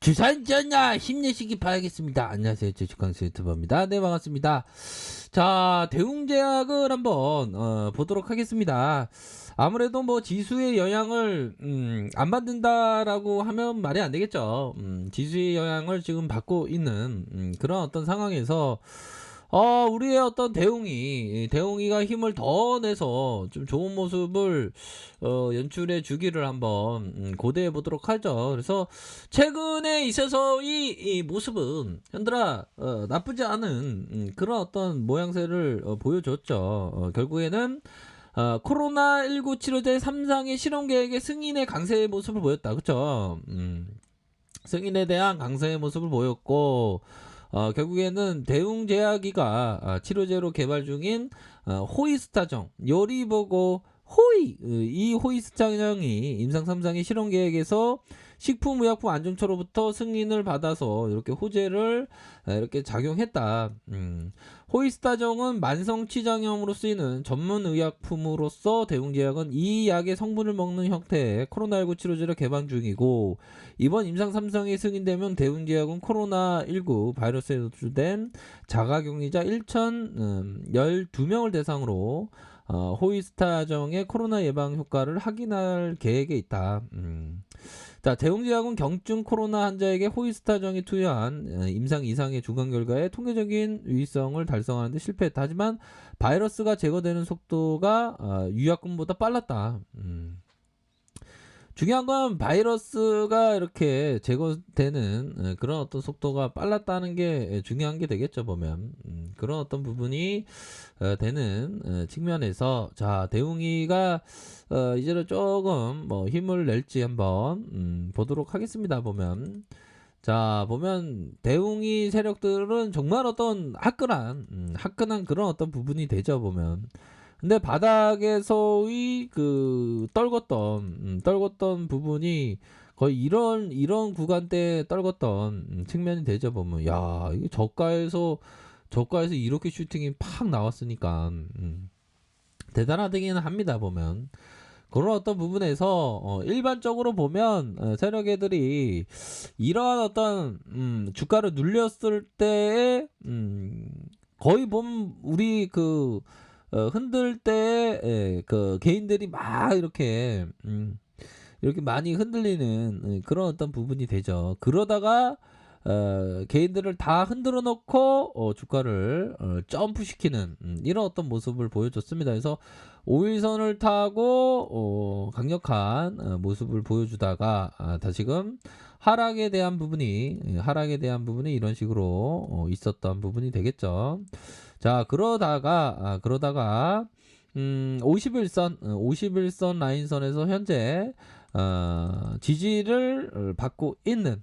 주산전야 힘내시기 바라겠습니다. 안녕하세요. 주식강수 유튜버입니다. 네, 반갑습니다. 자, 대웅제약을 한번 보도록 하겠습니다. 아무래도 뭐 지수의 영향을 안 받는다라고 하면 말이 안 되겠죠. 지수의 영향을 지금 받고 있는 그런 어떤 상황에서 우리의 어떤 대웅이가 힘을 더 내서 좀 좋은 모습을 연출해 주기를 한번 고대해 보도록 하죠. 그래서 최근에 있어서 이 모습은 현들아 나쁘지 않은 그런 어떤 모양새를 보여줬죠. 결국에는 코로나19 치료제 3상의 실험 계획의 승인의 강세의 모습을 보였다. 그쵸? 승인에 대한 강세의 모습을 보였고, 결국에는 대웅제약이가 치료제로 개발 중인 호이스타정, 요리보고 이 호이스타정이 임상 3상의 실험 계획에서 식품의약품 안정처로부터 승인을 받아서 이렇게 호재를 이렇게 작용했다. 호이스타정은 만성치장염으로 쓰이는 전문 의약품으로서 대웅제약은 이 약의 성분을 먹는 형태의 코로나19 치료제를 개발 중이고, 이번 임상 3상이 승인되면 대웅제약은 코로나19 바이러스에 노출된 자가격리자 1,012명을 대상으로 호이스타정의 코로나 예방 효과를 확인할 계획에 있다. 자, 대웅제약은 경증 코로나 환자에게 호이스타정이 투여한 임상 이상의 중간 결과에 통계적인 유의성을 달성하는 데 실패했다. 하지만 바이러스가 제거되는 속도가 유약금보다 빨랐다. 중요한 건 바이러스가 이렇게 제거되는 그런 어떤 속도가 빨랐다는 게 중요한 게 되겠죠, 보면. 그런 어떤 부분이 되는 측면에서, 자, 대웅이가 이제는 조금 뭐 힘을 낼지 한번 보도록 하겠습니다. 보면, 자, 보면 대웅이 세력들은 정말 어떤 화끈한 그런 어떤 부분이 되죠, 보면. 근데 바닥에서의 그 떨궜던 부분이 거의 이런 구간대 떨궜던 측면이 되죠. 보면, 야, 이게 저가에서 이렇게 슈팅이 팍 나왔으니까 대단하다기는 합니다. 보면 그런 어떤 부분에서 일반적으로 보면 세력 애들이 이러한 어떤 주가를 눌렸을 때에 거의 보면 우리 그 흔들 때 그 개인들이 막 이렇게 많이 흔들리는 그런 어떤 부분이 되죠. 그러다가 개인들을 다 흔들어 놓고 주가를 점프시키는 이런 어떤 모습을 보여줬습니다. 그래서 5일선을 타고 강력한 모습을 보여주다가 다시금 하락에 대한 부분이 이런 식으로 있었던 부분이 되겠죠. 자, 그러다가 51선 라인선에서 현재 지지를 받고 있는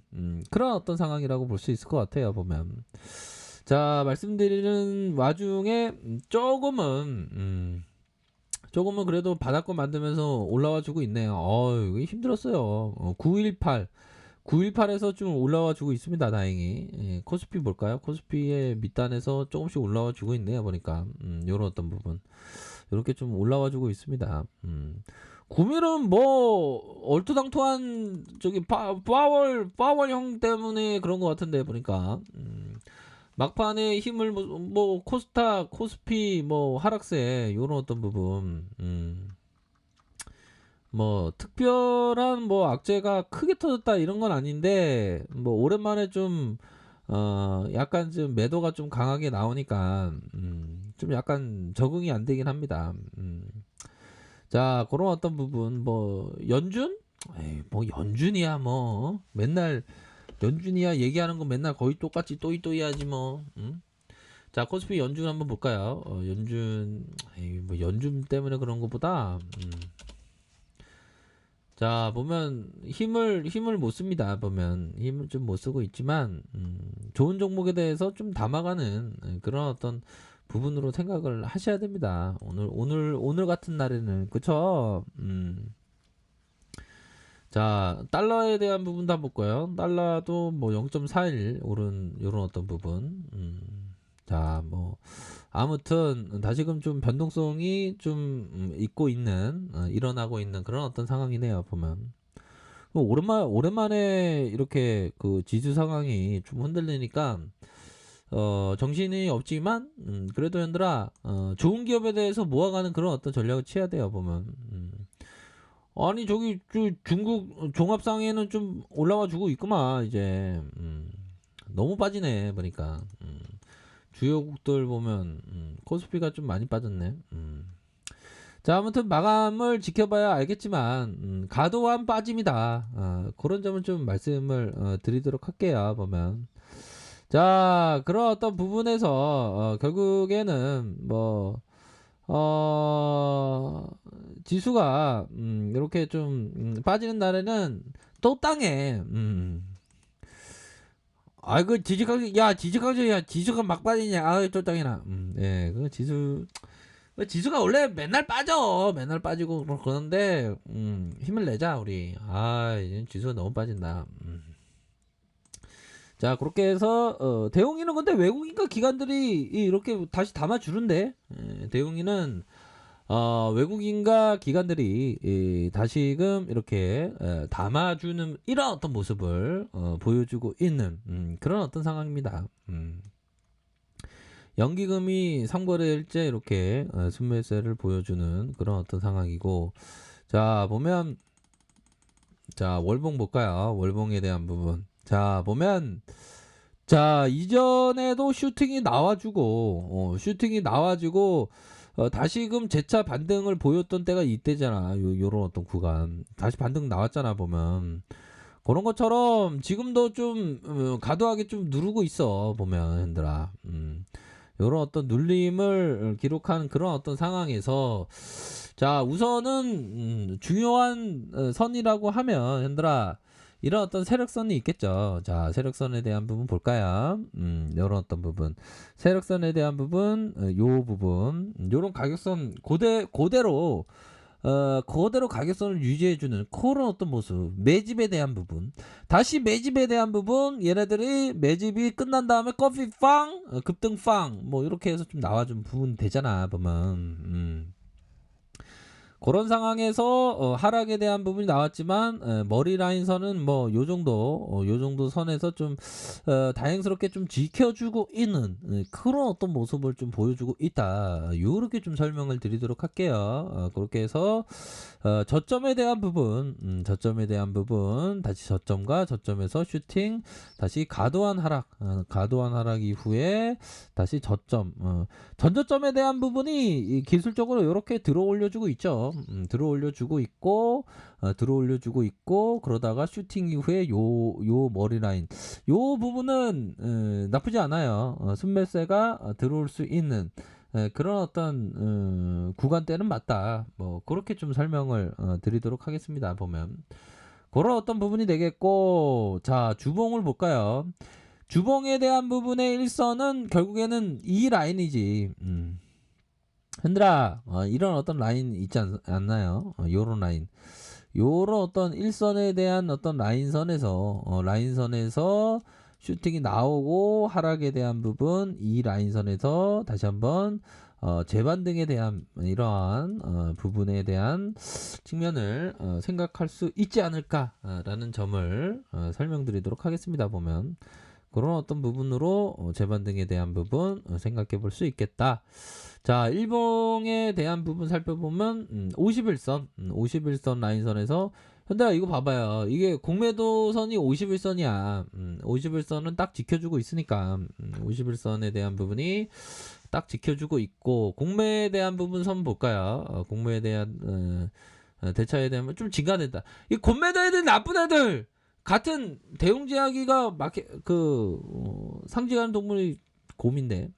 그런 어떤 상황이라고 볼 수 있을 것 같아요, 보면. 자, 말씀드리는 와중에 조금은 그래도 바닥권 만들면서 올라와 주고 있네요. 이거 힘들었어요. 918에서 좀 올라와 주고 있습니다, 다행히. 예, 코스피 볼까요? 코스피의 밑단에서 조금씩 올라와 주고 있네요, 보니까. 요런 어떤 부분. 이렇게 좀 올라와 주고 있습니다. 구밀은 뭐 얼토당토한 저기 파월형 때문에 그런 것 같은데, 보니까. 막판에 힘을 뭐 코스피 뭐 하락세 요런 어떤 부분, 뭐 특별한 뭐 악재가 크게 터졌다 이런 건 아닌데, 뭐 오랜만에 좀 약간 좀 매도가 좀 강하게 나오니까 좀 약간 적응이 안 되긴 합니다. 자, 그런 어떤 부분, 뭐 연준? 에이, 뭐 연준이야 뭐 맨날 연준이야 얘기하는 거 맨날 거의 똑같이 또이또이 하지 뭐. 자, 코스피 연준 한번 볼까요? 연준, 에이, 뭐 연준 때문에 그런 것보다 자, 보면 힘을 못 씁니다. 보면 힘을 좀 못 쓰고 있지만 좋은 종목에 대해서 좀 담아가는 그런 어떤 부분으로 생각을 하셔야 됩니다. 오늘 같은 날에는, 그쵸? 자, 달러에 대한 부분도 한번 볼까요? 달러도 뭐 0.41 오른 요런 어떤 부분. 자, 뭐 아무튼 다시금 좀 변동성이 좀 일어나고 있는 그런 어떤 상황이네요, 보면. 오랜만에 이렇게 그 지수 상황이 좀 흔들리니까 정신이 없지만 그래도 현들아 좋은 기업에 대해서 모아가는 그런 어떤 전략을 취해야 돼요 보면. 아니 저기 중국 종합상에는 좀 올라와 주고 있구만 이제. 너무 빠지네 보니까. 주요국들 보면 코스피가 좀 많이 빠졌네. 자 아무튼 마감을 지켜봐야 알겠지만 과도한 빠짐이다. 그런 점을 좀 말씀을 드리도록 할게요 보면. 자 그런 어떤 부분에서 결국에는 뭐 지수가 이렇게 좀 빠지는 날에는 또 땅에 그 지지강조 야 지수가 막 빠지냐 또 땅이나 예 그 지수가 원래 맨날 빠져 맨날 빠지고 그러는데 힘을 내자 우리. 이제 지수가 너무 빠진다. 자 그렇게 해서 대웅이는 근데 외국인과 기관들이 이렇게 다시 담아주는데 대웅이는 외국인과 기관들이 다시금 이렇게 담아주는 이런 어떤 모습을 보여주고 있는 그런 어떤 상황입니다. 연기금이 3거래일째 이렇게 순매수를 보여주는 그런 어떤 상황이고, 자 보면 자 월봉 볼까요? 월봉에 대한 부분. 자 보면 자 이전에도 슈팅이 나와주고 다시금 재차 반등을 보였던 때가 이때잖아. 요런 어떤 구간 다시 반등 나왔잖아 보면. 그런 것처럼 지금도 좀 과도하게 좀 누르고 있어 보면 현들아. 요런 어떤 눌림을 기록한 그런 어떤 상황에서 자 우선은 중요한 선이라고 하면 현들아 이런 어떤 세력선이 있겠죠. 자 세력선에 대한 부분 볼까요? 이런 어떤 부분 세력선에 대한 부분 요 부분 요런 가격선 그대로 가격선을 유지해주는 그런 어떤 모습 매집에 대한 부분 다시 매집에 대한 부분 얘네들이 매집이 끝난 다음에 커피 빵 급등 빵뭐 이렇게 해서 좀 나와준 부분 되잖아 보면. 그런 상황에서 하락에 대한 부분이 나왔지만 머리 라인선은 뭐 요 정도 선에서 좀 다행스럽게 좀 지켜주고 있는 그런 어떤 모습을 좀 보여주고 있다. 요렇게 좀 설명을 드리도록 할게요. 그렇게 해서 저점에 대한 부분 다시 저점과 저점에서 슈팅 다시 과도한 하락 이후에 다시 저점 전저점에 대한 부분이 기술적으로 이렇게 들어 올려주고 있죠. 들어 올려주고 있고 그러다가 슈팅 이후에 요 머리 라인 요 부분은 나쁘지 않아요. 순매수가 들어올 수 있는 그런 어떤 구간대는 맞다. 뭐 그렇게 좀 설명을 드리도록 하겠습니다. 보면 그런 어떤 부분이 되겠고, 자 주봉을 볼까요? 주봉에 대한 부분의 일선은 결국에는 이 라인이지. 흔들아 이런 어떤 라인 있지 않나요? 요런 라인 요런 어떤 일선에 대한 어떤 라인선에서 슈팅이 나오고 하락에 대한 부분 이 라인선에서 다시 한번 재반등에 대한 이러한 부분에 대한 측면을 생각할 수 있지 않을까라는 점을 설명드리도록 하겠습니다. 보면 그런 어떤 부분으로 재반등에 대한 부분 생각해 볼 수 있겠다. 자 일봉에 대한 부분 살펴보면 51선 라인선에서 현대가 이거 봐봐요. 이게 공매도선이 51선이야. 51선은 딱 지켜주고 있으니까 51선에 대한 부분이 딱 지켜주고 있고 공매에 대한 부분 선 볼까요? 공매에 대한 대차에 대한 좀 증가된다. 이 공매도 애들 나쁜 애들 같은 대웅제약이가 상징하는 동물이 곰인데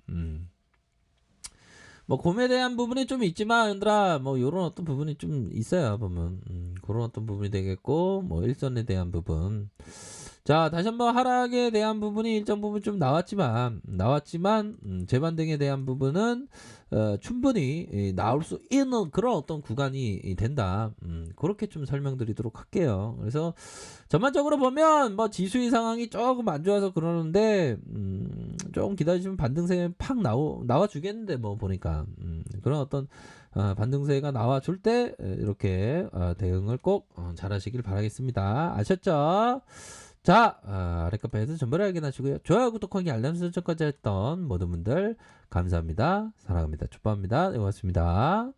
뭐 곰에 대한 부분이 좀 있지만 얘들아 뭐 요런 어떤 부분이 좀 있어요 보면 그런 어떤 부분이 되겠고 뭐 일선에 대한 부분 자 다시 한번 하락에 대한 부분이 일정 부분 좀 나왔지만 재반등에 대한 부분은 충분히 나올 수 있는 그런 어떤 구간이 된다. 그렇게 좀 설명드리도록 할게요. 그래서 전반적으로 보면 뭐 지수의 상황이 조금 안 좋아서 그러는데 조금 기다리시면 반등세 팍 나와 주겠는데 뭐 보니까 그런 어떤 반등세가 나와 줄 때 이렇게 대응을 꼭 잘하시길 바라겠습니다. 아셨죠? 자, 아랫카페에서 전부 알게 하시고요. 좋아요, 구독하기, 알람 설정까지 했던 모든 분들 감사합니다. 사랑합니다. 축복합니다. 네, 고맙습니다.